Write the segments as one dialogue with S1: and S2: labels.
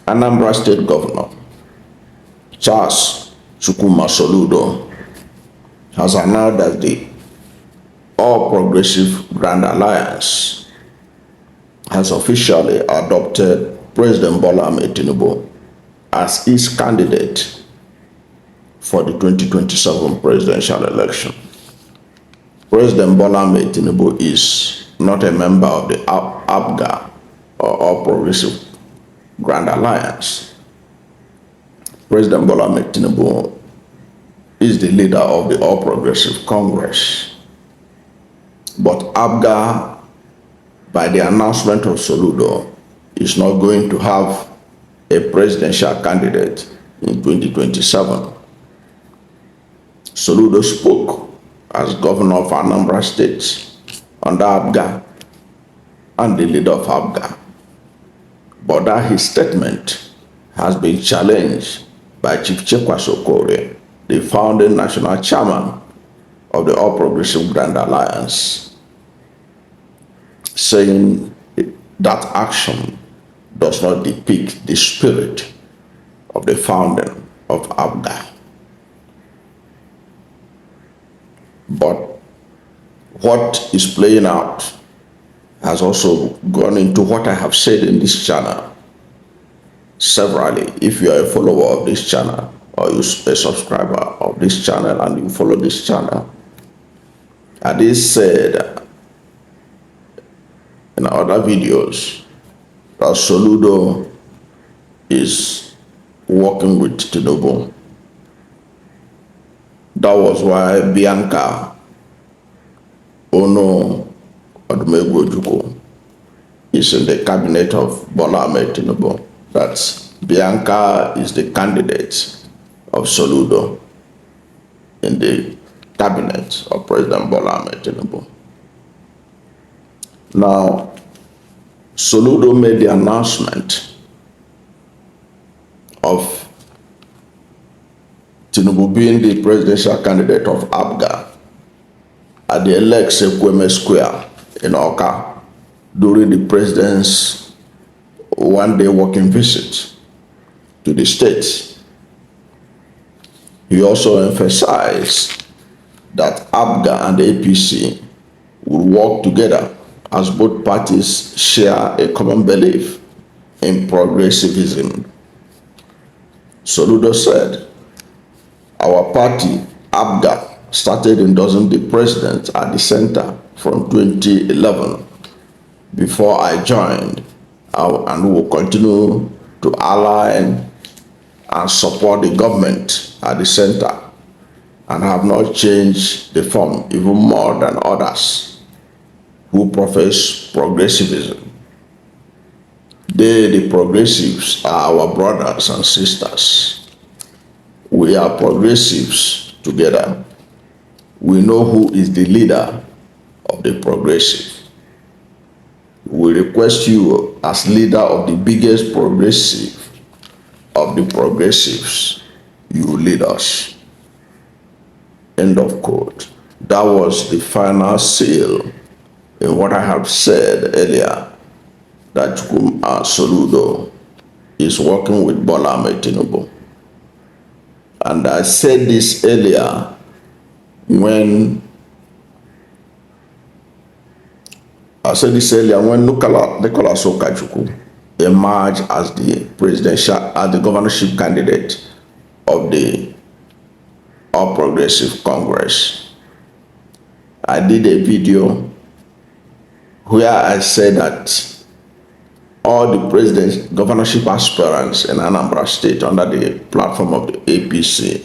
S1: Anambra State Governor Soludo has announced that the All Progressive Grand Alliance has officially adopted President Bola Ahmed Tinubu as its candidate for the 2027 presidential election. President Bola Ahmed Tinubu is not a member of the APGA or All Progressive Grand Alliance. President Bola Ahmed Tinubu is the leader of the All Progressive Congress. But APGA, by the announcement of Soludo, is not going to have a presidential candidate in 2027. Soludo spoke as governor of Anambra State under APGA and the leader of APGA. But that his statement has been challenged by Chief Sokore, the founding national chairman of the All Progressive Grand Alliance, saying that action does not depict the spirit of the founding of APGA. But what is playing out has also gone into what I have said in this channel severally. If you are a follower of this channel or you're a subscriber of this channel and you follow this channel, I did said in other videos that Soludo is working with Tinubu. That was why Bianca Ono Odumegwu is in the cabinet of Bola Ahmed Tinubu. That Bianca is the candidate of Soludo in the cabinet of President Bola Ahmed Tinubu. Now, Soludo made the announcement of Tinubu being the presidential candidate of APGA at the Alex Ekweme Square in Awka during the president's one-day working visit to the state. He also emphasized that APGA and the APC will work together as both parties share a common belief in progressivism. Soludo said, "Our party, APGA, started endorsing the president at the center from 2011 before I joined, and we will continue to ally and support the government at the center and have not changed the form even more than others who profess progressivism. They, the progressives, are our brothers and sisters. We are progressives together. We know who is the leader of the progressive. We request you as leader of the biggest progressive of the progressives, you lead us." End of quote. That was the final seal in what I have said earlier, that Soludo is working with Bola Ahmed Tinubu. And I said this earlier when Nicholas Okachukwu emerged as the governorship candidate of the All Progressive Congress. I did a video where I said that all the governorship aspirants in Anambra State under the platform of the APC,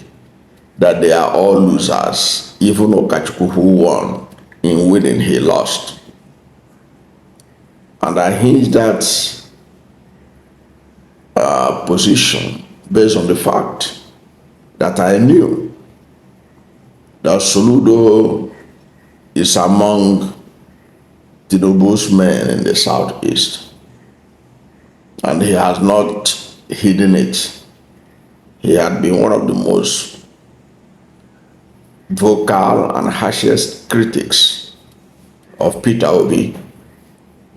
S1: that they are all losers. Even Okachukwu, who won, in winning he lost. And I hinged that position based on the fact that I knew that Soludo is among Tinubu's men in the southeast, and he has not hidden it. He had been one of the most vocal and harshest critics of Peter Obi,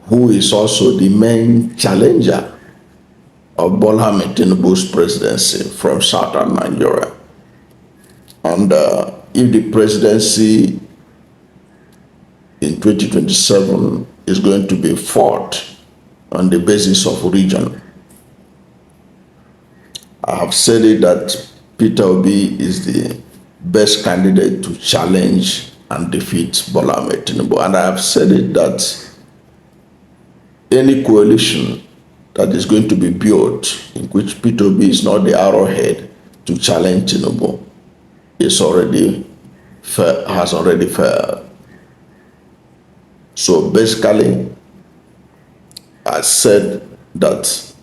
S1: who is also the main challenger of Bola Ahmed Tinubu's presidency from southern Nigeria. And if the presidency in 2027 is going to be fought on the basis of region, I have said it that Peter Obi is the best candidate to challenge and defeat Bola Ahmed Tinubu. And I have said it that any coalition that is going to be built in which Peter Obi is not the arrowhead to challenge Tinubu has already failed. So basically, I said that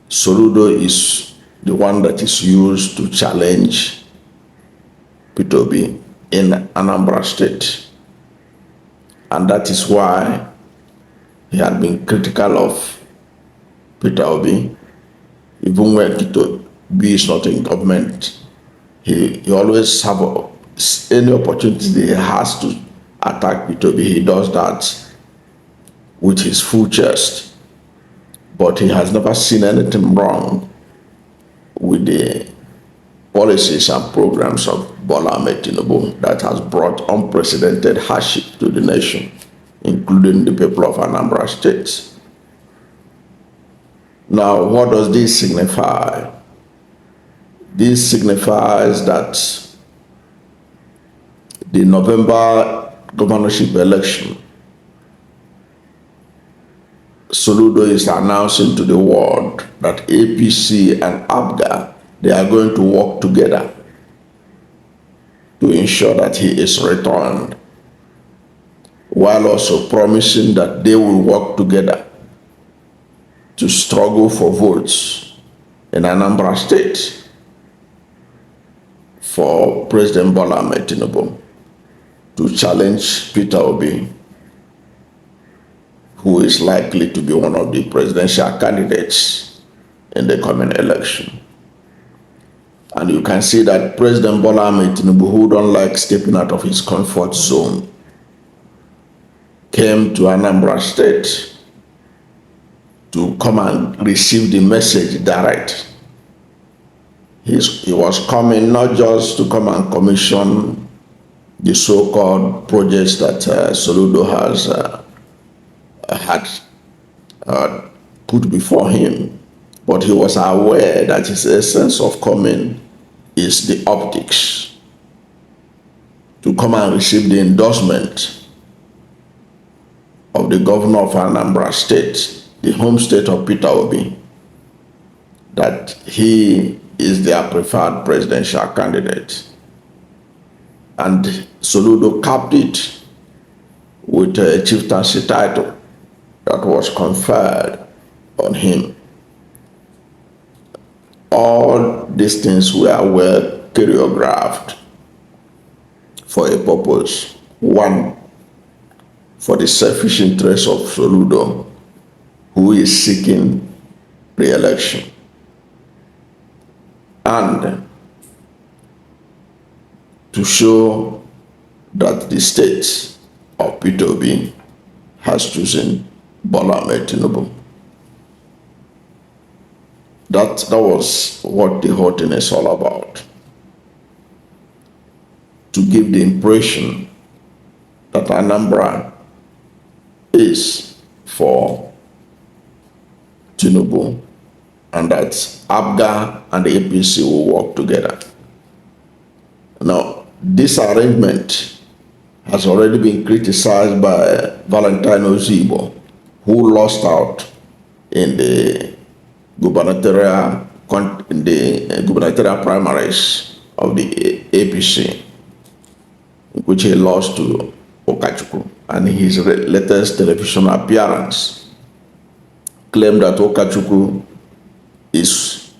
S1: Soludo is the one that is used to challenge Peter Obi in Anambra State. And that is why he had been critical of Peter Obi. Even when Peter Obi is not in government, he always have any opportunity he has to attack Peter Obi. He does that with his full chest. But he has never seen anything wrong with the policies and programs of Bola Ahmed Tinubu that has brought unprecedented hardship to the nation, including the people of Anambra State. Now, what does this signify? This signifies that the November governorship election, Soludo is announcing to the world that APC and APGA, they are going to work together to ensure that he is returned, while also promising that they will work together to struggle for votes in Anambra State for President Bola Ahmed Tinubu to challenge Peter Obi, who is likely to be one of the presidential candidates in the coming election. And you can see that President Bola Ahmed Tinubu, who don't like stepping out of his comfort zone, came to Anambra State to come and receive the message direct. He was coming not just to come and commission the so-called projects that Soludo has had put before him, but he was aware that his essence of coming is the optics, to come and receive the endorsement of the governor of Anambra State, the home state of Peter Obi, that he is their preferred presidential candidate. And Soludo capped it with a chieftaincy title that was conferred on him. All these things were well choreographed for a purpose. One, for the selfish interest of Soludo, who is seeking re-election, and to show that the state of Peter Obi has chosen Bola Ahmed Tinubu. That was what the whole thing is all about. To give the impression that Anambra is for Tinubu, and that APGA and the APC will work together. Now, this arrangement has already been criticized by Valentino Zibo, who lost out in the gubernatorial primaries of the APC, which he lost to Okachukwu. And his latest television appearance claimed that Okachukwu is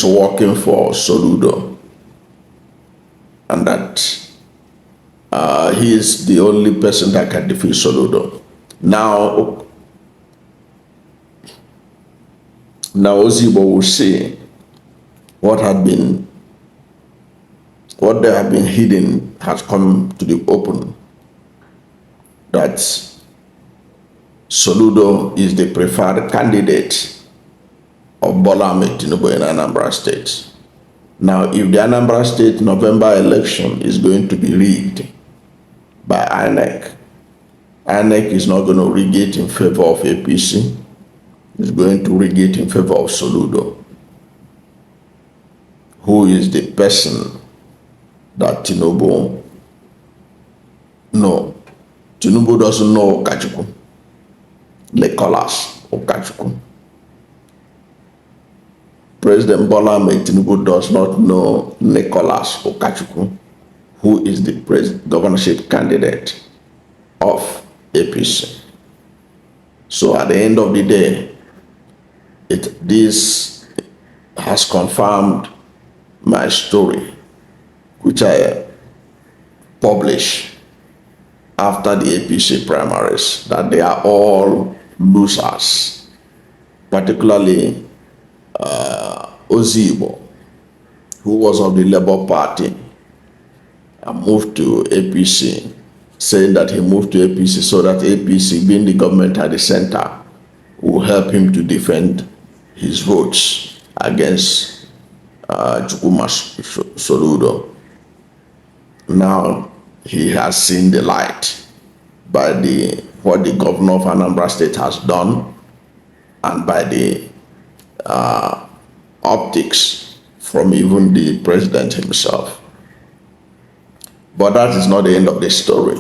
S1: working for Soludo, and that he is the only person that can defeat Soludo. Now Ozibo will see what they have been hidden has come to the open, that Soludo is the preferred candidate of Bola Ahmed Tinubu in Anambra State. Now, if the Anambra State November election is going to be rigged by INEC, INEC is not going to rig it in favor of APC. It's going to rig it in favor of Soludo, who is the person that Tinubu no. Tinubu doesn't know Okachuku, Nicholas Okachuku. President Bola Ahmed Tinubu does not know Nicholas Okachuku, who is the governorship candidate of APC. So at the end of the day, this has confirmed my story, which I published after the APC primaries, that they are all losers, particularly Ozibo, who was of the Labour Party and moved to APC, saying that he moved to APC so that APC, being the government at the center, will help him to defend his votes against Chukuma Soludo. Now he has seen the light by what the governor of Anambra State has done, and by the optics from even the president himself. But that is not the end of the story.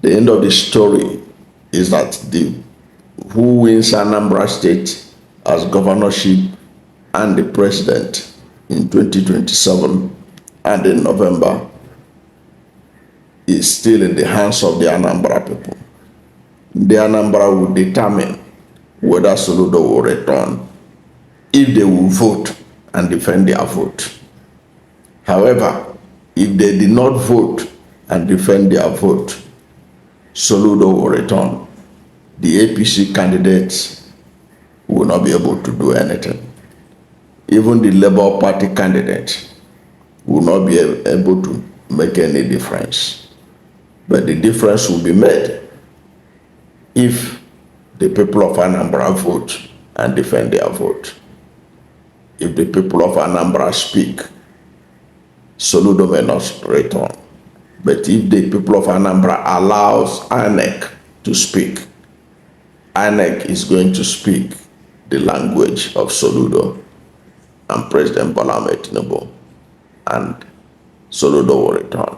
S1: The end of the story is that who wins Anambra State as governorship and the president in 2027 and in November is still in the hands of the Anambra people. The Anambra will determine whether Soludo will return, if they will vote and defend their vote. However, if they did not vote and defend their vote, Soludo will return. The APC candidates will not be able to do anything. Even the Labour Party candidate will not be able to make any difference. But the difference will be made if the people of Anambra vote and defend their vote. If the people of Anambra speak, Soludo may not return. But if the people of Anambra allows INEC to speak, INEC is going to speak the language of Soludo and President Bola Ahmed Tinubu, and Soludo will return.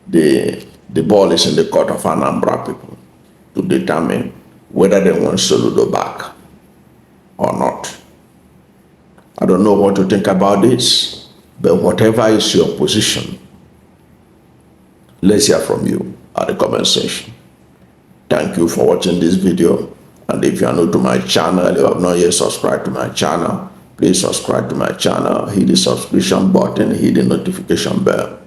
S1: The ball is in the court of Anambra people to determine whether they want Soludo back or not. I don't know what to think about this, but whatever is your position, let's hear from you at the comment section. Thank you for watching this video, and if you are new to my channel, you have not yet subscribed to my channel, please subscribe to my channel, hit the subscription button, hit the notification bell.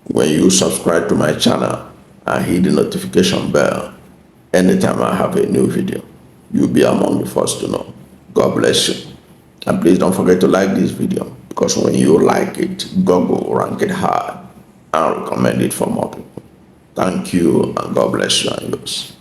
S1: When you subscribe to my channel and hit the notification bell, anytime I have a new video, you'll be among the first to know. God bless you. And please don't forget to like this video, because when you like it, Google will rank it high and recommend it for more people. Thank you, and God bless you and yours.